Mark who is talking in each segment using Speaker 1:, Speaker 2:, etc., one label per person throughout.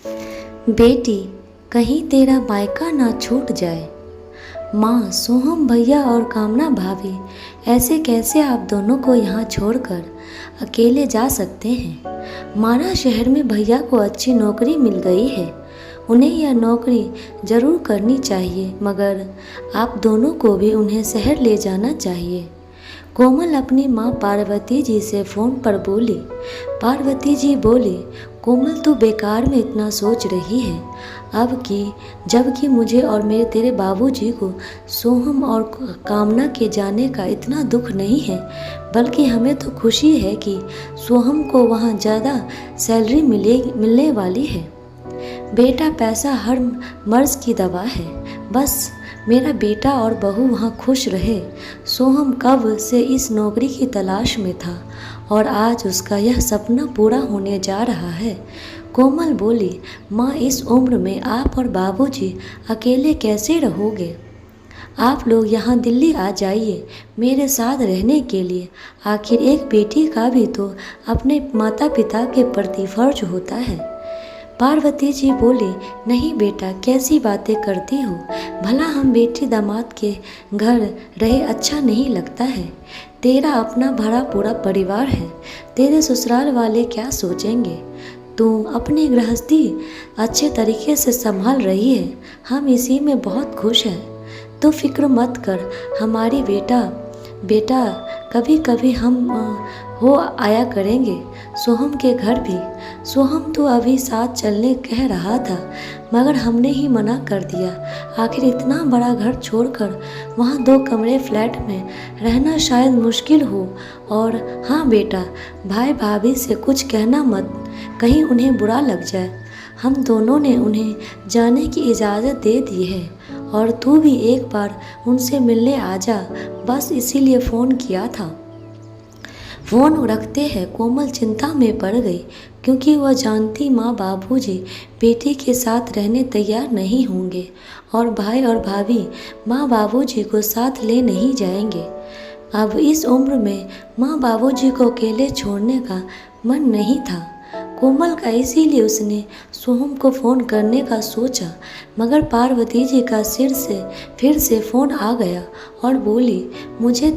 Speaker 1: बेटी, कहीं तेरा मायका ना छूट जाए। माँ, सोहम भैया और कामना भाभी, ऐसे कैसे आप दोनों को यहाँ छोड़कर अकेले जा सकते हैं। माना शहर में भैया को अच्छी नौकरी मिल गई है, उन्हें यह नौकरी ज़रूर करनी चाहिए, मगर आप दोनों को भी उन्हें शहर ले जाना चाहिए। कोमल अपनी माँ पार्वती जी से फ़ोन पर बोली। पार्वती जी बोली, कोमल तू बेकार में इतना सोच रही है, जबकि मुझे और मेरे तेरे बाबूजी को सोहम और कामना के जाने का इतना दुख नहीं है, बल्कि हमें तो खुशी है कि सोहम को वहाँ ज़्यादा सैलरी मिलने वाली है। बेटा, पैसा हर मर्ज की दवा है, बस मेरा बेटा और बहू वहाँ खुश रहे। सोहम कब से इस नौकरी की तलाश में था और आज उसका यह सपना पूरा होने जा रहा है। कोमल बोली, माँ, इस उम्र में आप और बाबूजी अकेले कैसे रहोगे? आप लोग यहाँ दिल्ली आ जाइए मेरे साथ रहने के लिए। आखिर एक बेटी का भी तो अपने माता पिता के प्रति फर्ज होता है। पार्वती जी बोली, नहीं बेटा, कैसी बातें करती हो। भला हम बेटी दामाद के घर रहे अच्छा नहीं लगता है। तेरा अपना भरा पूरा परिवार है, तेरे ससुराल वाले क्या सोचेंगे। तू अपनी गृहस्थी अच्छे तरीके से संभाल रही है, हम इसी में बहुत खुश हैं। तो फिक्र मत कर हमारी बेटा, कभी कभी हम हो आया करेंगे सोहम के घर भी। सोहम तो अभी साथ चलने कह रहा था, मगर हमने ही मना कर दिया। आखिर इतना बड़ा घर छोड़कर वहाँ 2 कमरे फ्लैट में रहना शायद मुश्किल हो। और हाँ बेटा, भाई भाभी से कुछ कहना मत, कहीं उन्हें बुरा लग जाए। हम दोनों ने उन्हें जाने की इजाज़त दे दी है और तू भी एक बार उनसे मिलने आ जा, बस इसीलिए फ़ोन किया था। फ़ोन रखते हैं कोमल चिंता में पड़ गई, क्योंकि वह जानती माँ बाबूजी बेटी के साथ रहने तैयार नहीं होंगे और भाई और भाभी माँ बाबूजी को साथ ले नहीं जाएंगे। अब इस उम्र में माँ बाबूजी को अकेले छोड़ने का मन नहीं था कोमल का, इसीलिए उसने सोहम को फ़ोन करने का सोचा, मगर पार्वती जी का फिर से फ़ोन आ गया और बोली, तुझे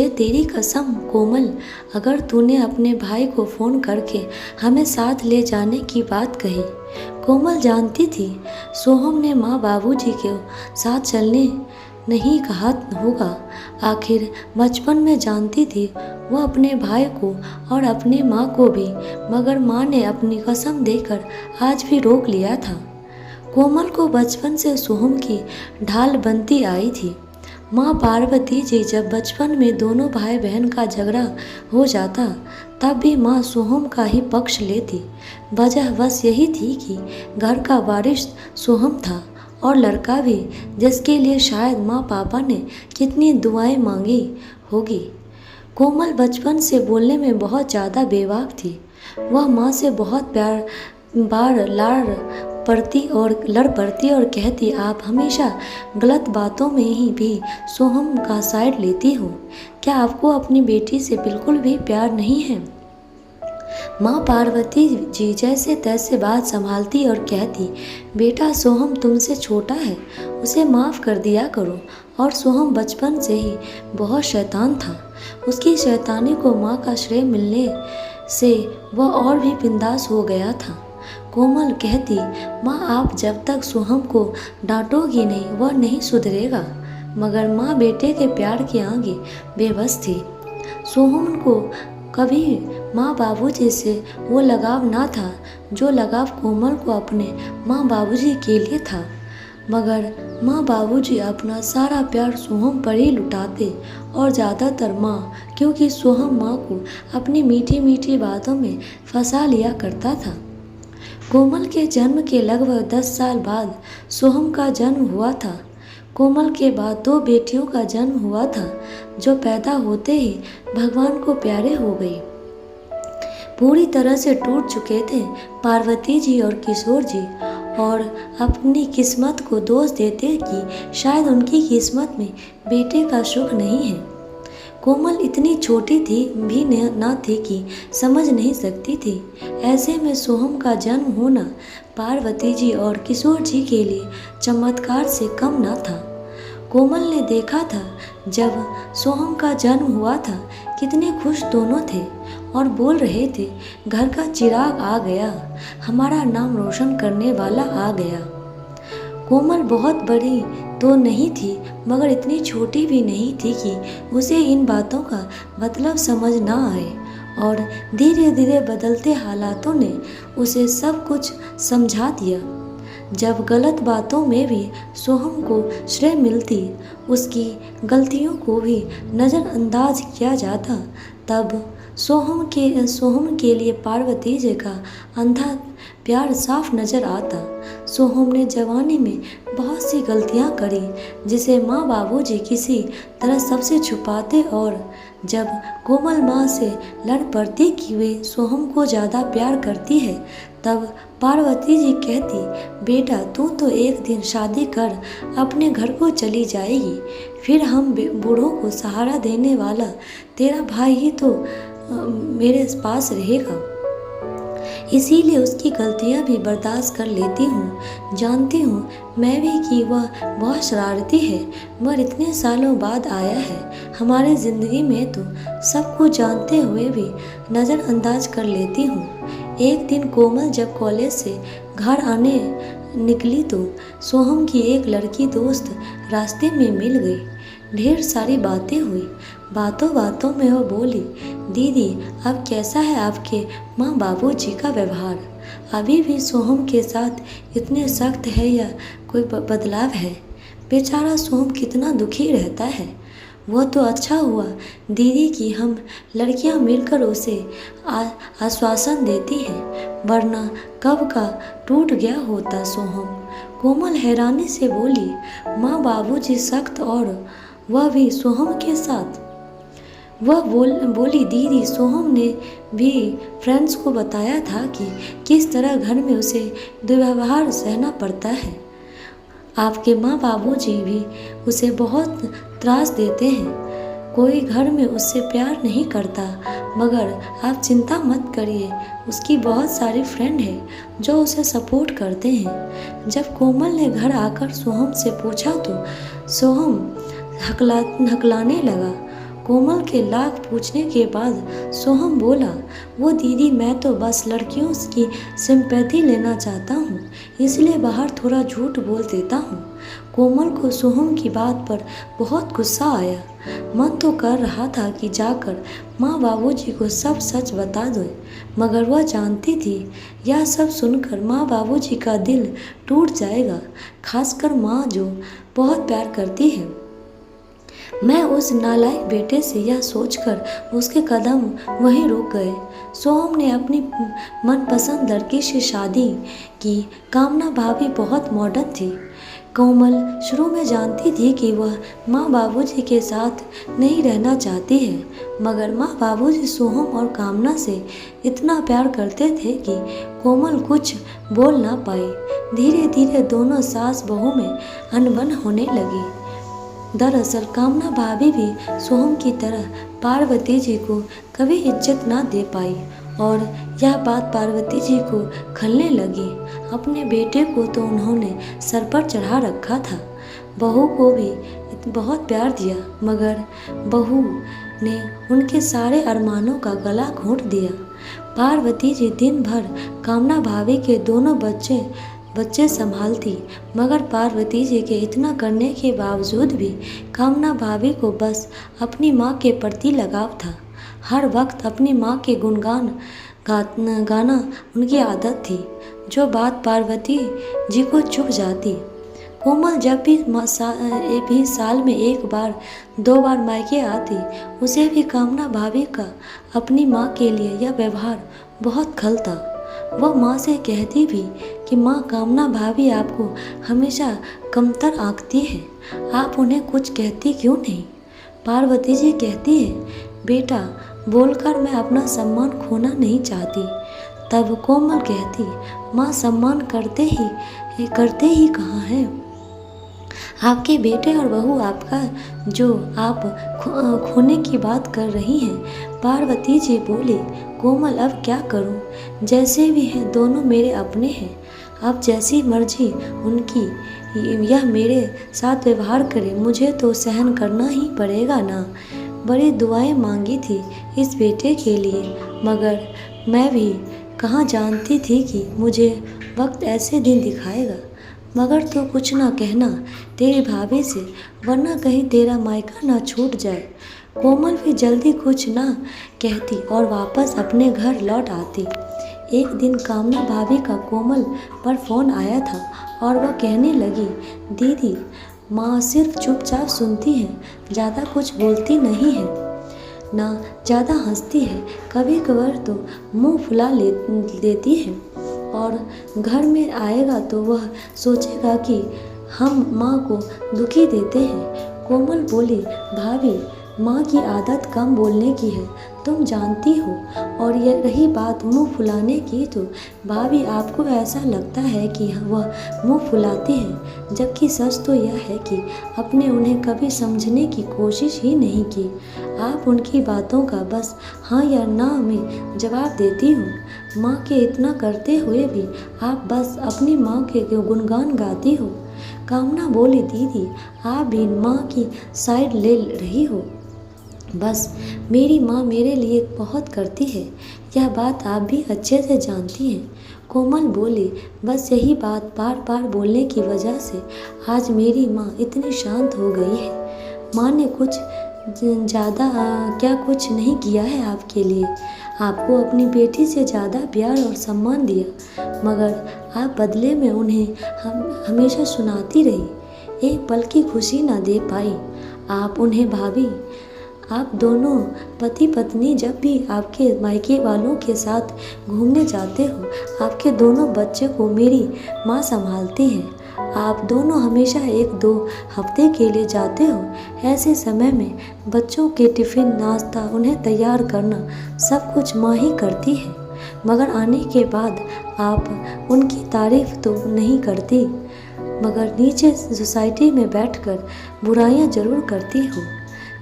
Speaker 1: तेरी कसम कोमल, अगर तूने अपने भाई को फ़ोन करके हमें साथ ले जाने की बात कही। कोमल जानती थी सोहम ने माँ बाबूजी के साथ चलने नहीं कहा होगा। आखिर बचपन में जानती थी वह अपने भाई को और अपनी माँ को भी, मगर माँ ने अपनी कसम देकर आज भी रोक लिया था। कोमल को बचपन से सोहम की ढाल बनती आई थी। माँ पार्वती जी जब बचपन में दोनों भाई बहन का झगड़ा हो जाता, तब भी माँ सोहम का ही पक्ष लेती। वजह बस यही थी कि घर का वारिस सोहम था और लड़का भी, जिसके लिए शायद माँ पापा ने कितनी दुआएं मांगी होगी। कोमल बचपन से बोलने में बहुत ज़्यादा बेबाक थी। वह माँ से बहुत बार लड़ पड़ती और कहती, आप हमेशा गलत बातों में ही भी सोहम का साइड लेती हो। क्या आपको अपनी बेटी से बिल्कुल भी प्यार नहीं है? माँ पार्वती जी जैसे तैसे बात संभालती और कहती, बेटा, सोहम तुमसे छोटा है, उसे माफ़ कर दिया करो। और सोहम बचपन से ही बहुत शैतान था। उसकी शैतानी को माँ का श्रेय मिलने से वह और भी बिंदास हो गया था। कोमल कहती, माँ, आप जब तक सोहम को डांटोगी नहीं, वह नहीं सुधरेगा। मगर माँ बेटे के प्यार के आगे बेबस थी। सोहम को कभी माँ बाबूजी से वो लगाव ना था जो लगाव कोमल को अपने माँ बाबूजी के लिए था। मगर माँ बाबूजी अपना सारा प्यार सोहम पर ही लुटाते और ज़्यादातर माँ, क्योंकि सोहम माँ को अपनी मीठी मीठी बातों में फंसा लिया करता था। कोमल के जन्म के लगभग 10 साल बाद सोहम का जन्म हुआ था। कोमल के बाद 2 बेटियों का जन्म हुआ था, जो पैदा होते ही भगवान को प्यारे हो गई। पूरी तरह से टूट चुके थे पार्वती जी और किशोर जी, और अपनी किस्मत को दोष देते कि शायद उनकी किस्मत में बेटे का सुख नहीं है। कोमल इतनी छोटी थी भी न थी कि समझ नहीं सकती थी। ऐसे में सोहम का जन्म होना पार्वती जी और किशोर जी के लिए चमत्कार से कम न था। कोमल ने देखा था जब सोहम का जन्म हुआ था कितने खुश दोनों थे और बोल रहे थे, घर का चिराग आ गया, हमारा नाम रोशन करने वाला आ गया। कोमल बहुत बड़ी तो नहीं थी मगर इतनी छोटी भी नहीं थी कि उसे इन बातों का मतलब समझ ना आए, और धीरे धीरे बदलते हालातों ने उसे सब कुछ समझा दिया। जब गलत बातों में भी सोहम को श्रेय मिलती, उसकी गलतियों को भी नज़रअंदाज किया जाता, तब सोहम के लिए पार्वती जी का अंधा प्यार साफ नज़र आता। सोहम ने जवानी में बहुत सी गलतियां करी जिसे माँ बाबूजी किसी तरह सबसे छुपाते, और जब कोमल माँ से लड़ पड़ती कि वे सोहम को ज़्यादा प्यार करती है, तब पार्वती जी कहती, बेटा तू तो एक दिन शादी कर अपने घर को चली जाएगी, फिर हम बूढ़ों को सहारा देने वाला तेरा भाई ही तो मेरे पास रहेगा। इसीलिए उसकी गलतियां भी बर्दाश्त कर लेती हूँ। जानती हूँ मैं भी कि वह बहुत शरारती है, मगर इतने सालों बाद आया है हमारे ज़िंदगी में, तो सब कुछ जानते हुए भी नज़रअंदाज कर लेती हूँ। एक दिन कोमल जब कॉलेज से घर आने निकली तो सोहम की एक लड़की दोस्त रास्ते में मिल गई। ढेर सारी बातें हुई। बातों बातों में वो बोली, दीदी अब कैसा है आपके माँ बाबूजी का व्यवहार? अभी भी सोहम के साथ इतने सख्त है या कोई बदलाव है? बेचारा सोहम कितना दुखी रहता है। वो तो अच्छा हुआ दीदी कि हम लड़कियां मिलकर उसे आश्वासन देती हैं, वरना कब का टूट गया होता सोहम। कोमल हैरानी से बोली, माँ बाबूजी सख्त, और वह भी सोहम के साथ? वह बोली, दीदी सोहम ने भी फ्रेंड्स को बताया था कि किस तरह घर में उसे दुर्व्यवहार सहना पड़ता है। आपके माँ बाबूजी भी उसे बहुत त्रास देते हैं, कोई घर में उससे प्यार नहीं करता, मगर आप चिंता मत करिए, उसकी बहुत सारी फ्रेंड हैं जो उसे सपोर्ट करते हैं। जब कोमल ने घर आकर सोहम से पूछा तो सोहम हकलाने लगा। कोमल के लाख पूछने के बाद सोहम बोला, वो दीदी मैं तो बस लड़कियों की सिंपैथी लेना चाहता हूँ, इसलिए बाहर थोड़ा झूठ बोल देता हूँ। कोमल को सोहम की बात पर बहुत गुस्सा आया। मन तो कर रहा था कि जाकर माँ बाबूजी को सब सच बता दो, मगर वह जानती थी यह सब सुनकर माँ बाबूजी का दिल टूट जाएगा, खासकर माँ जो बहुत प्यार करती है। मैं उस नालायक बेटे से यह सोचकर उसके कदम वहीं रुक गए। सोहम ने अपनी मनपसंद लड़की से शादी की। कामना भाभी बहुत मॉडर्न थी। कोमल शुरू में जानती थी कि वह माँ बाबूजी के साथ नहीं रहना चाहती है, मगर माँ बाबूजी सोहम और कामना से इतना प्यार करते थे कि कोमल कुछ बोल ना पाई। धीरे धीरे दोनों सास बहू में अनबन होने लगी। दरअसल कामना भाभी भी सोहम की तरह पार्वती जी को कभी इज्जत ना दे पाई, और यह बात पार्वती जी को खलने लगी। अपने बेटे को तो उन्होंने सर पर चढ़ा रखा था, बहू को भी बहुत प्यार दिया, मगर बहू ने उनके सारे अरमानों का गला घोंट दिया। पार्वती जी दिन भर कामना भाभी के दोनों बच्चे संभालती, मगर पार्वती जी के इतना करने के बावजूद भी कामना भाभी को बस अपनी माँ के प्रति लगाव था। हर वक्त अपनी माँ के गुणगान गाना उनकी आदत थी, जो बात पार्वती जी को चुभ जाती। कोमल जब भी साल में एक बार दो बार मायके आती, उसे भी कामना भाभी का अपनी माँ के लिए यह व्यवहार बहुत खलता। वह माँ से कहती भी कि माँ कामना भाभी आपको हमेशा कमतर आंकती है, आप उन्हें कुछ कहती क्यों नहीं? पार्वती जी कहती है, बेटा बोलकर मैं अपना सम्मान खोना नहीं चाहती। तब कोमल कहती, माँ सम्मान करते ही कहाँ है, आपके बेटे और बहू आपका जो आप खोने की बात कर रही हैं। पार्वती जी बोली, कोमल अब क्या करूं? जैसे भी हैं दोनों मेरे अपने हैं। अब जैसी मर्जी उनकी, यह मेरे साथ व्यवहार करे, मुझे तो सहन करना ही पड़ेगा ना। बड़ी दुआएं मांगी थी इस बेटे के लिए, मगर मैं भी कहाँ जानती थी कि मुझे वक्त ऐसे दिन दिखाएगा। मगर तो कुछ ना कहना तेरी भाभी से, वरना कहीं तेरा मायका ना छूट जाए। कोमल भी जल्दी कुछ ना कहती और वापस अपने घर लौट आती। एक दिन कामना भाभी का कोमल पर फ़ोन आया था और वह कहने लगी, दीदी माँ सिर्फ चुपचाप सुनती हैं, ज़्यादा कुछ बोलती नहीं है, ना ज़्यादा हंसती है, कभी कभार तो मुंह फुला देती है और घर में आएगा तो वह सोचेगा कि हम माँ को दुखी देते हैं। कोमल बोली, भाभी माँ की आदत कम बोलने की है, तुम जानती हो, और यह रही बात मुंह फुलाने की, तो भाभी आपको ऐसा लगता है कि वह मुंह फुलाती हैं, जबकि सच तो यह है कि आपने उन्हें कभी समझने की कोशिश ही नहीं की। आप उनकी बातों का बस हाँ या ना में जवाब देती हो। माँ के इतना करते हुए भी आप बस अपनी माँ के गुणगान गाती हो। कामना बोली, दीदी आप भी माँ की साइड ले रही हो। बस मेरी माँ मेरे लिए बहुत करती है, यह बात आप भी अच्छे से जानती हैं। कोमल बोली, बस यही बात बार बार बोलने की वजह से आज मेरी माँ इतनी शांत हो गई है। माँ ने कुछ ज़्यादा क्या कुछ नहीं किया है आपके लिए, आपको अपनी बेटी से ज़्यादा प्यार और सम्मान दिया, मगर आप बदले में उन्हें हमेशा सुनाती रही, एक पल की खुशी ना दे पाई। आप उन्हें भाभी, आप दोनों पति पत्नी जब भी आपके मायके वालों के साथ घूमने जाते हो, आपके दोनों बच्चे को मेरी माँ संभालती है। आप दोनों हमेशा 1-2 हफ्ते के लिए जाते हो, ऐसे समय में बच्चों के टिफ़िन, नाश्ता, उन्हें तैयार करना सब कुछ माँ ही करती है, मगर आने के बाद आप उनकी तारीफ़ तो नहीं करती, मगर नीचे सोसाइटी में बैठकर बुराइयां ज़रूर करती हो।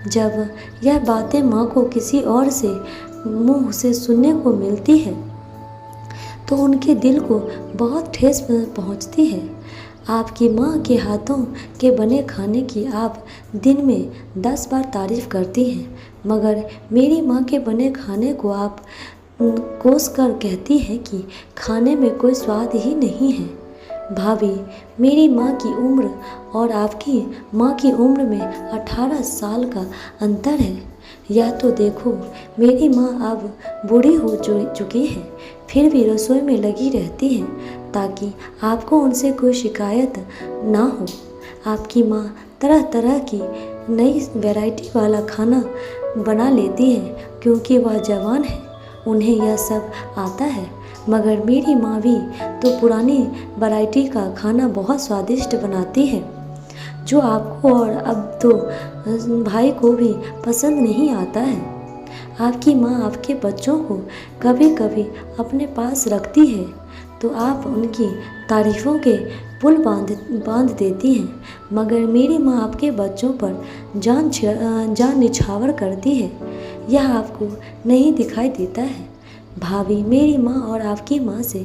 Speaker 1: जब यह बातें माँ को किसी और से मुंह से सुनने को मिलती है तो उनके दिल को बहुत ठेस पहुँचती है। आपकी माँ के हाथों के बने खाने की आप दिन में 10 बार तारीफ़ करती हैं, मगर मेरी माँ के बने खाने को आप कोस कर कहती हैं कि खाने में कोई स्वाद ही नहीं है। भाभी, मेरी माँ की उम्र और आपकी माँ की उम्र में 18 साल का अंतर है। यह तो देखो, मेरी माँ अब बूढ़ी हो चुकी है, फिर भी रसोई में लगी रहती हैं ताकि आपको उनसे कोई शिकायत ना हो। आपकी माँ तरह तरह की नई वैरायटी वाला खाना बना लेती है क्योंकि वह जवान है, उन्हें यह सब आता है, मगर मेरी माँ भी तो पुरानी वैरायटी का खाना बहुत स्वादिष्ट बनाती है, जो आपको और अब तो भाई को भी पसंद नहीं आता है। आपकी माँ आपके बच्चों को कभी कभी अपने पास रखती है तो आप उनकी तारीफ़ों के पुल बांध देती हैं, मगर मेरी माँ आपके बच्चों पर जान निछावर करती है, यह आपको नहीं दिखाई देता है। भाभी, मेरी माँ और आपकी माँ से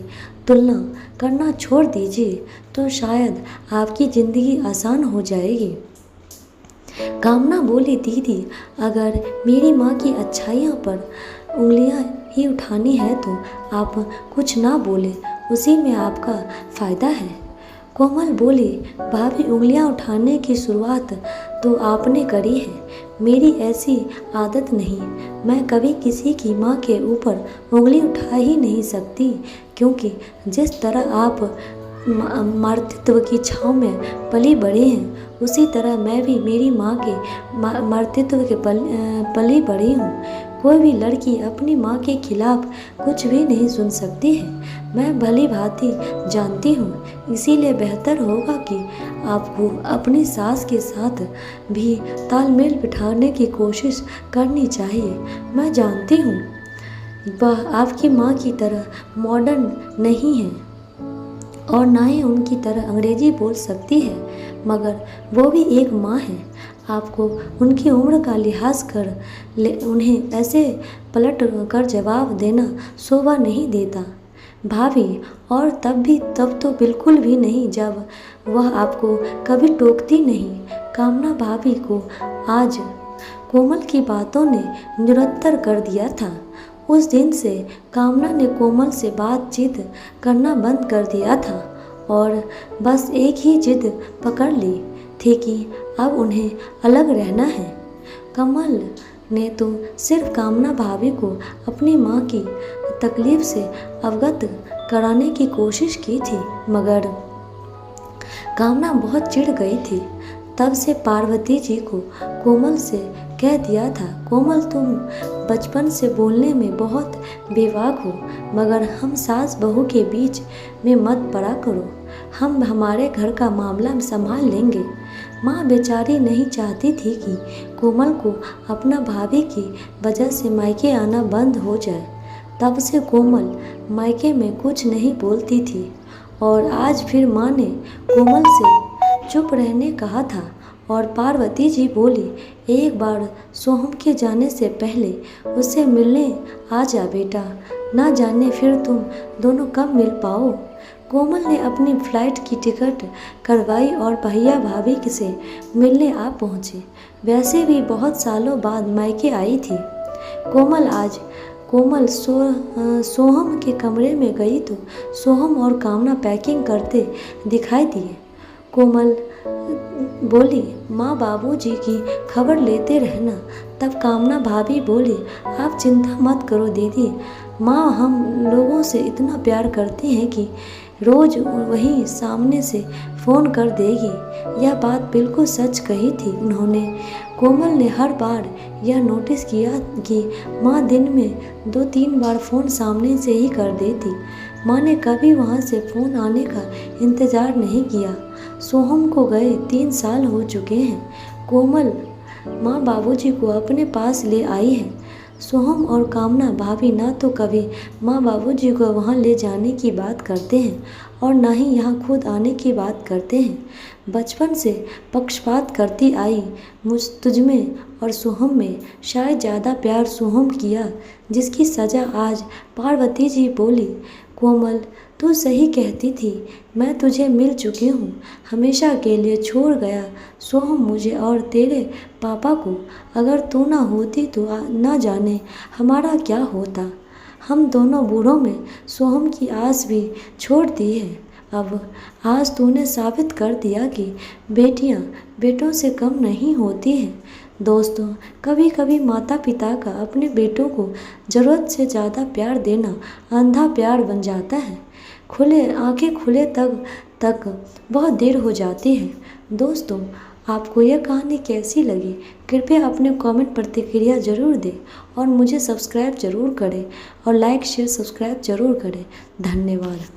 Speaker 1: तुलना करना छोड़ दीजिए तो शायद आपकी ज़िंदगी आसान हो जाएगी। कामना बोली, दीदी अगर मेरी माँ की अच्छाइयों पर उंगलियाँ ही उठानी है तो आप कुछ ना बोले, उसी में आपका फ़ायदा है। कोमल बोली, भाभी उंगलियां उठाने की शुरुआत तो आपने करी है, मेरी ऐसी आदत नहीं, मैं कभी किसी की माँ के ऊपर उंगली उठा ही नहीं सकती, क्योंकि जिस तरह आप मातृत्व की छाँव में पली बड़ी हैं, उसी तरह मैं भी मेरी माँ के मातृत्व के पली बड़ी हूँ। कोई भी लड़की अपनी माँ के खिलाफ कुछ भी नहीं सुन सकती है, मैं भली भांति जानती हूँ, इसीलिए बेहतर होगा कि आपको अपनी सास के साथ भी तालमेल बिठाने की कोशिश करनी चाहिए। मैं जानती हूँ वह आपकी माँ की तरह मॉडर्न नहीं है, और ना ही उनकी तरह अंग्रेजी बोल सकती है, मगर वो भी एक माँ है। आपको उनकी उम्र का लिहाज कर उन्हें ऐसे पलट कर जवाब देना शोभा नहीं देता भाभी। और तब तो बिल्कुल भी नहीं जब वह आपको कभी टोकती नहीं। कामना भाभी को आज कोमल की बातों ने निरुत्तर कर दिया था। उस दिन से कामना ने कोमल से बातचीत करना बंद कर दिया था और बस एक ही जिद पकड़ ली थी कि अब उन्हें अलग रहना है। कमल ने तो सिर्फ कामना भाभी को अपनी माँ की तकलीफ से अवगत कराने की कोशिश की थी, मगर कामना बहुत चिढ़ गई थी। तब से पार्वती जी को कोमल से कह दिया था, कोमल तुम बचपन से बोलने में बहुत बेबाक हो, मगर हम सास बहू के बीच में मत पड़ा करो। हम हमारे घर का मामला संभाल लेंगे। माँ बेचारी नहीं चाहती थी कि कोमल को अपना भाभी की वजह से मायके आना बंद हो जाए। तब से कोमल मायके में कुछ नहीं बोलती थी और आज फिर माँ ने कोमल से चुप रहने कहा था और पार्वती जी बोली, एक बार सोहम के जाने से पहले उससे मिलने आ जा बेटा, ना जाने फिर तुम दोनों कब मिल पाओ। कोमल ने अपनी फ्लाइट की टिकट करवाई और भैया भाभी से मिलने आ पहुँचे। वैसे भी बहुत सालों बाद मायके आई थी। कोमल सोहम के कमरे में गई तो सोहम और कामना पैकिंग करते दिखाई दिए। कोमल बोली, माँ बाबूजी की खबर लेते रहना। तब कामना भाभी बोली, आप चिंता मत करो दीदी, माँ हम लोगों से इतना प्यार करती हैं कि रोज़ वही सामने से फ़ोन कर देगी। यह बात बिल्कुल सच कही थी उन्होंने। कोमल ने हर बार यह नोटिस किया कि माँ दिन में 2-3 बार फ़ोन सामने से ही कर देती। माँ ने कभी वहाँ से फ़ोन आने का इंतज़ार नहीं किया। सोहम को गए 3 साल हो चुके हैं। कोमल माँ बाबूजी को अपने पास ले आई है। सोहम और कामना भाभी ना तो कभी माँ बाबूजी को वहाँ ले जाने की बात करते हैं और ना ही यहाँ खुद आने की बात करते हैं। बचपन से पक्षपात करती आई तुझमें और सोहम में शायद ज़्यादा प्यार सोहम किया, जिसकी सज़ा आज पार्वती जी बोली, कोमल तू सही कहती थी, मैं तुझे मिल चुकी हूँ, हमेशा के लिए छोड़ गया सोहम मुझे और तेरे पापा को। अगर तू ना होती तो ना जाने हमारा क्या होता। हम दोनों बूढ़ों में सोहम की आस भी छोड़ दी है। अब आज तूने साबित कर दिया कि बेटियां बेटों से कम नहीं होती हैं। दोस्तों, कभी कभी माता पिता का अपने बेटों को ज़रूरत से ज़्यादा प्यार देना अंधा प्यार बन जाता है। आंखें खुले तक बहुत देर हो जाती है। दोस्तों, आपको यह कहानी कैसी लगी? कृपया अपने कमेंट प्रतिक्रिया ज़रूर दें और मुझे सब्सक्राइब ज़रूर करें और लाइक शेयर सब्सक्राइब ज़रूर करें। धन्यवाद।